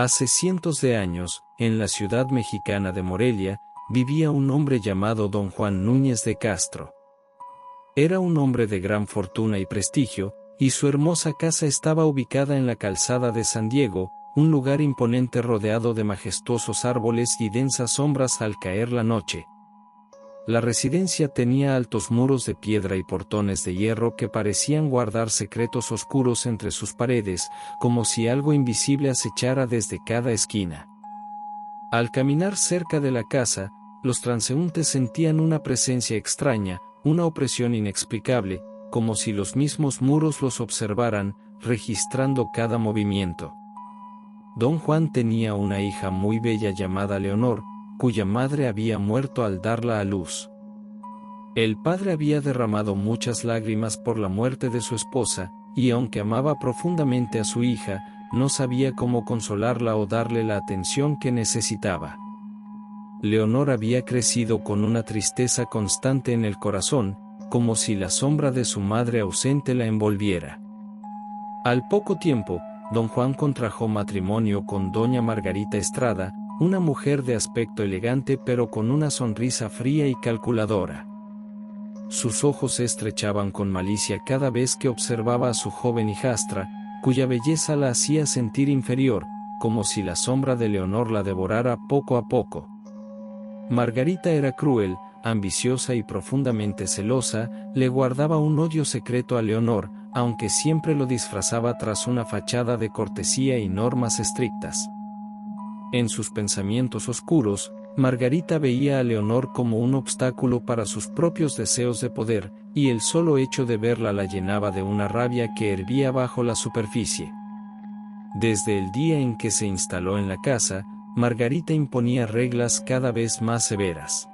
Hace cientos de años, en la ciudad mexicana de Morelia, vivía un hombre llamado don Juan Núñez de Castro. Era un hombre de gran fortuna y prestigio, y su hermosa casa estaba ubicada en la calzada de San Diego, un lugar imponente rodeado de majestuosos árboles y densas sombras al caer la noche. La residencia tenía altos muros de piedra y portones de hierro que parecían guardar secretos oscuros entre sus paredes, como si algo invisible acechara desde cada esquina. Al caminar cerca de la casa, los transeúntes sentían una presencia extraña, una opresión inexplicable, como si los mismos muros los observaran, registrando cada movimiento. Don Juan tenía una hija muy bella llamada Leonor, cuya madre había muerto al darla a luz. El padre había derramado muchas lágrimas por la muerte de su esposa, y aunque amaba profundamente a su hija, no sabía cómo consolarla o darle la atención que necesitaba. Leonor había crecido con una tristeza constante en el corazón, como si la sombra de su madre ausente la envolviera. Al poco tiempo, don Juan contrajo matrimonio con doña Margarita Estrada, una mujer de aspecto elegante pero con una sonrisa fría y calculadora. Sus ojos se estrechaban con malicia cada vez que observaba a su joven hijastra, cuya belleza la hacía sentir inferior, como si la sombra de Leonor la devorara poco a poco. Margarita era cruel, ambiciosa y profundamente celosa, le guardaba un odio secreto a Leonor, aunque siempre lo disfrazaba tras una fachada de cortesía y normas estrictas. En sus pensamientos oscuros, Margarita veía a Leonor como un obstáculo para sus propios deseos de poder, y el solo hecho de verla la llenaba de una rabia que hervía bajo la superficie. Desde el día en que se instaló en la casa, Margarita imponía reglas cada vez más severas.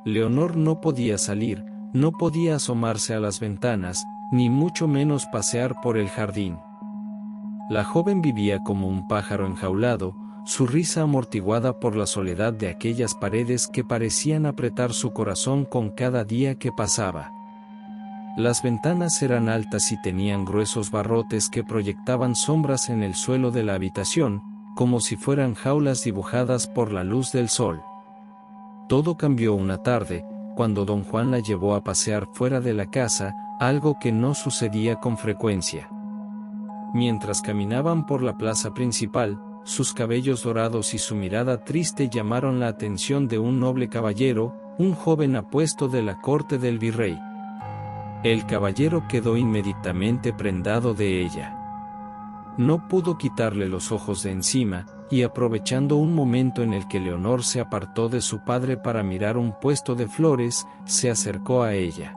Leonor no podía salir, no podía asomarse a las ventanas, ni mucho menos pasear por el jardín. La joven vivía como un pájaro enjaulado, su risa amortiguada por la soledad de aquellas paredes que parecían apretar su corazón con cada día que pasaba. Las ventanas eran altas y tenían gruesos barrotes que proyectaban sombras en el suelo de la habitación, como si fueran jaulas dibujadas por la luz del sol. Todo cambió una tarde, cuando don Juan la llevó a pasear fuera de la casa, algo que no sucedía con frecuencia. Mientras caminaban por la plaza principal, sus cabellos dorados y su mirada triste llamaron la atención de un noble caballero, un joven apuesto de la corte del virrey. El caballero quedó inmediatamente prendado de ella. No pudo quitarle los ojos de encima, y aprovechando un momento en el que Leonor se apartó de su padre para mirar un puesto de flores, se acercó a ella.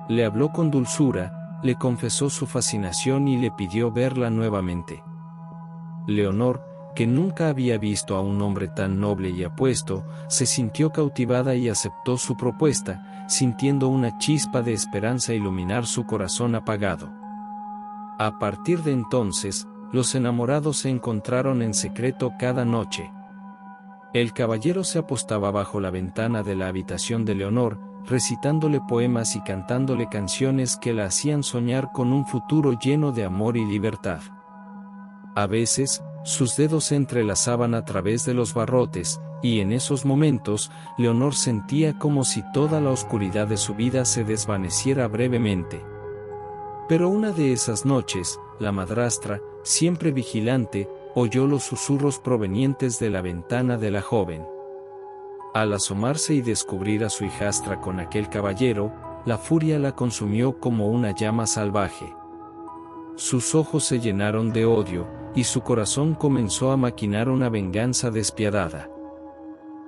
Le habló con dulzura, le confesó su fascinación y le pidió verla nuevamente. Leonor, que nunca había visto a un hombre tan noble y apuesto, se sintió cautivada y aceptó su propuesta, sintiendo una chispa de esperanza iluminar su corazón apagado. A partir de entonces, los enamorados se encontraron en secreto cada noche. El caballero se apostaba bajo la ventana de la habitación de Leonor, recitándole poemas y cantándole canciones que la hacían soñar con un futuro lleno de amor y libertad. A veces, sus dedos se entrelazaban a través de los barrotes, y en esos momentos, Leonor sentía como si toda la oscuridad de su vida se desvaneciera brevemente. Pero una de esas noches, la madrastra, siempre vigilante, oyó los susurros provenientes de la ventana de la joven. Al asomarse y descubrir a su hijastra con aquel caballero, la furia la consumió como una llama salvaje. Sus ojos se llenaron de odio, y su corazón comenzó a maquinar una venganza despiadada.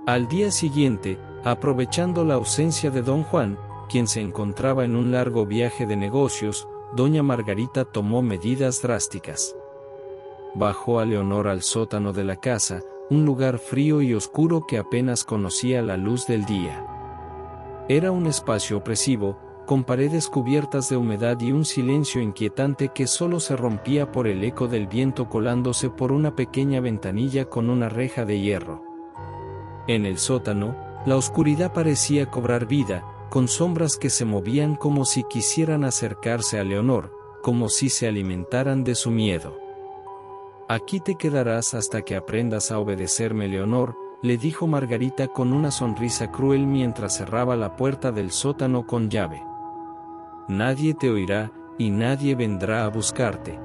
Al día siguiente, aprovechando la ausencia de don Juan, quien se encontraba en un largo viaje de negocios, doña Margarita tomó medidas drásticas. Bajó a Leonor al sótano de la casa, un lugar frío y oscuro que apenas conocía la luz del día. Era un espacio opresivo, con paredes cubiertas de humedad y un silencio inquietante que solo se rompía por el eco del viento colándose por una pequeña ventanilla con una reja de hierro. En el sótano, la oscuridad parecía cobrar vida, con sombras que se movían como si quisieran acercarse a Leonor, como si se alimentaran de su miedo. Aquí te quedarás hasta que aprendas a obedecerme, Leonor, le dijo Margarita con una sonrisa cruel mientras cerraba la puerta del sótano con llave. Nadie te oirá, y nadie vendrá a buscarte.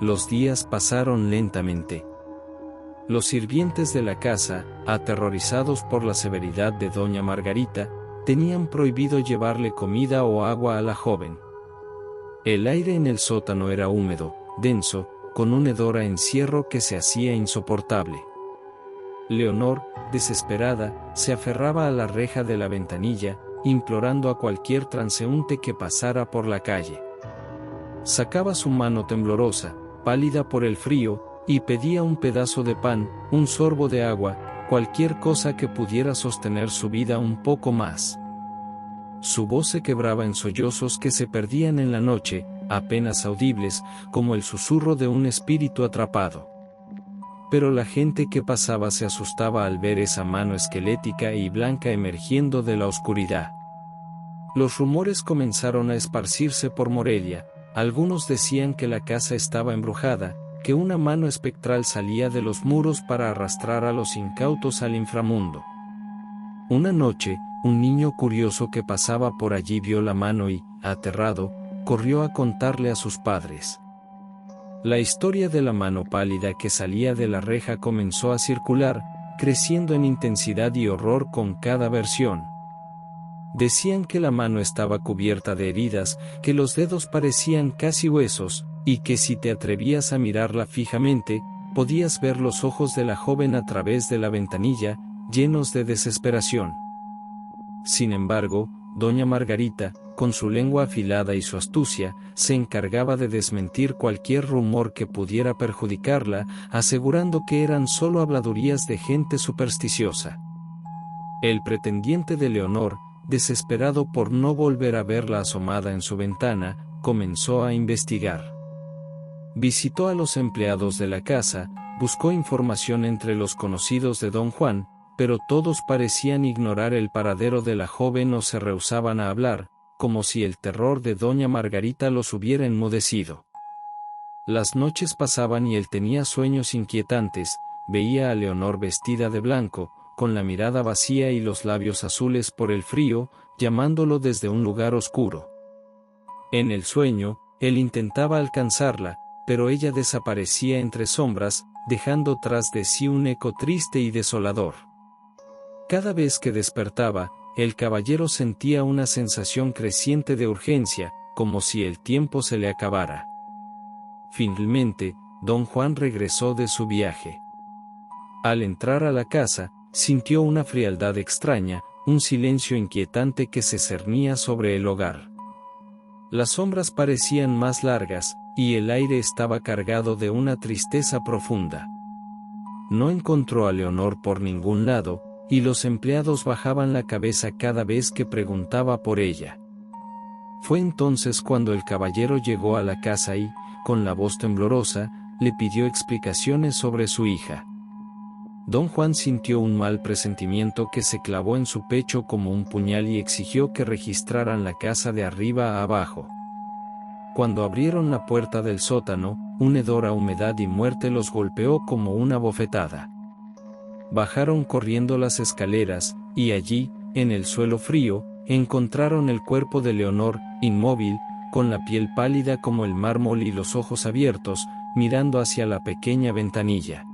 Los días pasaron lentamente. Los sirvientes de la casa, aterrorizados por la severidad de doña Margarita, tenían prohibido llevarle comida o agua a la joven. El aire en el sótano era húmedo, denso, con un hedor a encierro que se hacía insoportable. Leonor, desesperada, se aferraba a la reja de la ventanilla, implorando a cualquier transeúnte que pasara por la calle. Sacaba su mano temblorosa, pálida por el frío, y pedía un pedazo de pan, un sorbo de agua, cualquier cosa que pudiera sostener su vida un poco más. Su voz se quebraba en sollozos que se perdían en la noche, apenas audibles, como el susurro de un espíritu atrapado. Pero la gente que pasaba se asustaba al ver esa mano esquelética y blanca emergiendo de la oscuridad. Los rumores comenzaron a esparcirse por Morelia. Algunos decían que la casa estaba embrujada, que una mano espectral salía de los muros para arrastrar a los incautos al inframundo. Una noche, un niño curioso que pasaba por allí vio la mano y, aterrado, corrió a contarle a sus padres. La historia de la mano pálida que salía de la reja comenzó a circular, creciendo en intensidad y horror con cada versión. Decían que la mano estaba cubierta de heridas, que los dedos parecían casi huesos, y que si te atrevías a mirarla fijamente, podías ver los ojos de la joven a través de la ventanilla, llenos de desesperación. Sin embargo, doña Margarita, con su lengua afilada y su astucia, se encargaba de desmentir cualquier rumor que pudiera perjudicarla, asegurando que eran solo habladurías de gente supersticiosa. El pretendiente de Leonor, desesperado por no volver a verla asomada en su ventana, comenzó a investigar. Visitó a los empleados de la casa, buscó información entre los conocidos de don Juan, pero todos parecían ignorar el paradero de la joven o se rehusaban a hablar, como si el terror de doña Margarita los hubiera enmudecido. Las noches pasaban y él tenía sueños inquietantes, veía a Leonor vestida de blanco, con la mirada vacía y los labios azules por el frío, llamándolo desde un lugar oscuro. En el sueño, él intentaba alcanzarla, pero ella desaparecía entre sombras, dejando tras de sí un eco triste y desolador. Cada vez que despertaba, el caballero sentía una sensación creciente de urgencia, como si el tiempo se le acabara. Finalmente, don Juan regresó de su viaje. Al entrar a la casa, sintió una frialdad extraña, un silencio inquietante que se cernía sobre el hogar. Las sombras parecían más largas, y el aire estaba cargado de una tristeza profunda. No encontró a Leonor por ningún lado, y los empleados bajaban la cabeza cada vez que preguntaba por ella. Fue entonces cuando el caballero llegó a la casa y, con la voz temblorosa, le pidió explicaciones sobre su hija. Don Juan sintió un mal presentimiento que se clavó en su pecho como un puñal y exigió que registraran la casa de arriba a abajo. Cuando abrieron la puerta del sótano, un hedor a humedad y muerte los golpeó como una bofetada. Bajaron corriendo las escaleras, y allí, en el suelo frío, encontraron el cuerpo de Leonor, inmóvil, con la piel pálida como el mármol y los ojos abiertos, mirando hacia la pequeña ventanilla.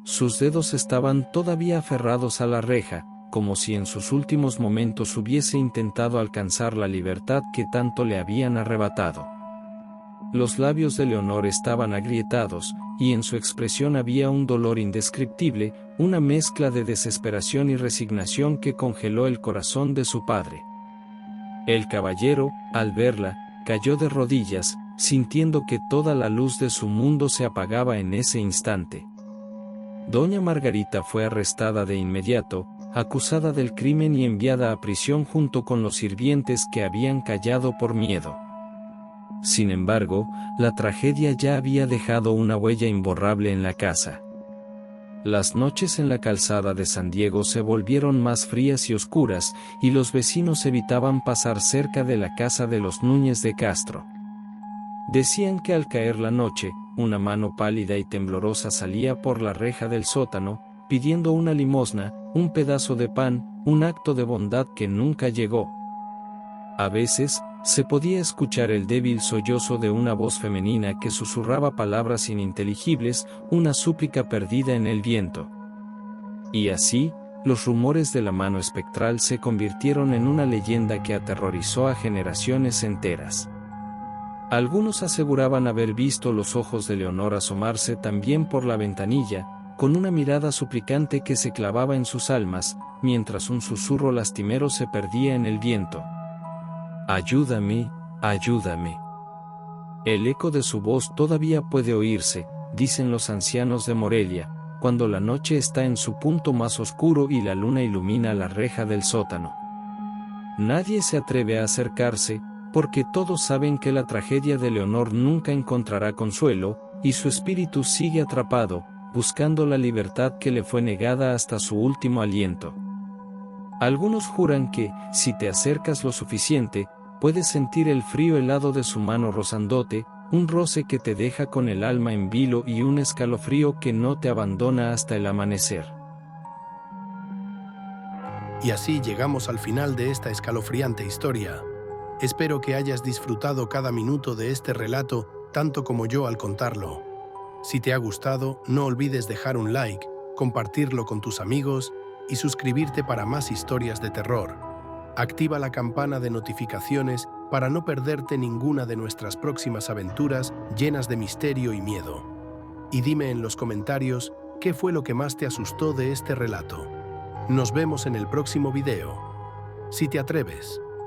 Sus dedos estaban todavía aferrados a la reja, como si en sus últimos momentos hubiese intentado alcanzar la libertad que tanto le habían arrebatado. Los labios de Leonor estaban agrietados, y en su expresión había un dolor indescriptible, una mezcla de desesperación y resignación que congeló el corazón de su padre. El caballero, al verla, cayó de rodillas, sintiendo que toda la luz de su mundo se apagaba en ese instante. Doña Margarita fue arrestada de inmediato, acusada del crimen y enviada a prisión junto con los sirvientes que habían callado por miedo. Sin embargo, la tragedia ya había dejado una huella imborrable en la casa. Las noches en la calzada de San Diego se volvieron más frías y oscuras, y los vecinos evitaban pasar cerca de la casa de los Núñez de Castro. Decían que al caer la noche, una mano pálida y temblorosa salía por la reja del sótano, pidiendo una limosna, un pedazo de pan, un acto de bondad que nunca llegó. A veces, se podía escuchar el débil sollozo de una voz femenina que susurraba palabras ininteligibles, una súplica perdida en el viento. Y así, los rumores de la mano espectral se convirtieron en una leyenda que aterrorizó a generaciones enteras. Algunos aseguraban haber visto los ojos de Leonor asomarse también por la ventanilla, con una mirada suplicante que se clavaba en sus almas, mientras un susurro lastimero se perdía en el viento. «Ayúdame, ayúdame». El eco de su voz todavía puede oírse, dicen los ancianos de Morelia, cuando la noche está en su punto más oscuro y la luna ilumina la reja del sótano. Nadie se atreve a acercarse, porque todos saben que la tragedia de Leonor nunca encontrará consuelo, y su espíritu sigue atrapado, buscando la libertad que le fue negada hasta su último aliento. Algunos juran que, si te acercas lo suficiente, puedes sentir el frío helado de su mano rozándote, un roce que te deja con el alma en vilo y un escalofrío que no te abandona hasta el amanecer. Y así llegamos al final de esta escalofriante historia. Espero que hayas disfrutado cada minuto de este relato tanto como yo al contarlo. Si te ha gustado, no olvides dejar un like, compartirlo con tus amigos y suscribirte para más historias de terror. Activa la campana de notificaciones para no perderte ninguna de nuestras próximas aventuras llenas de misterio y miedo. Y dime en los comentarios qué fue lo que más te asustó de este relato. Nos vemos en el próximo video. Si te atreves.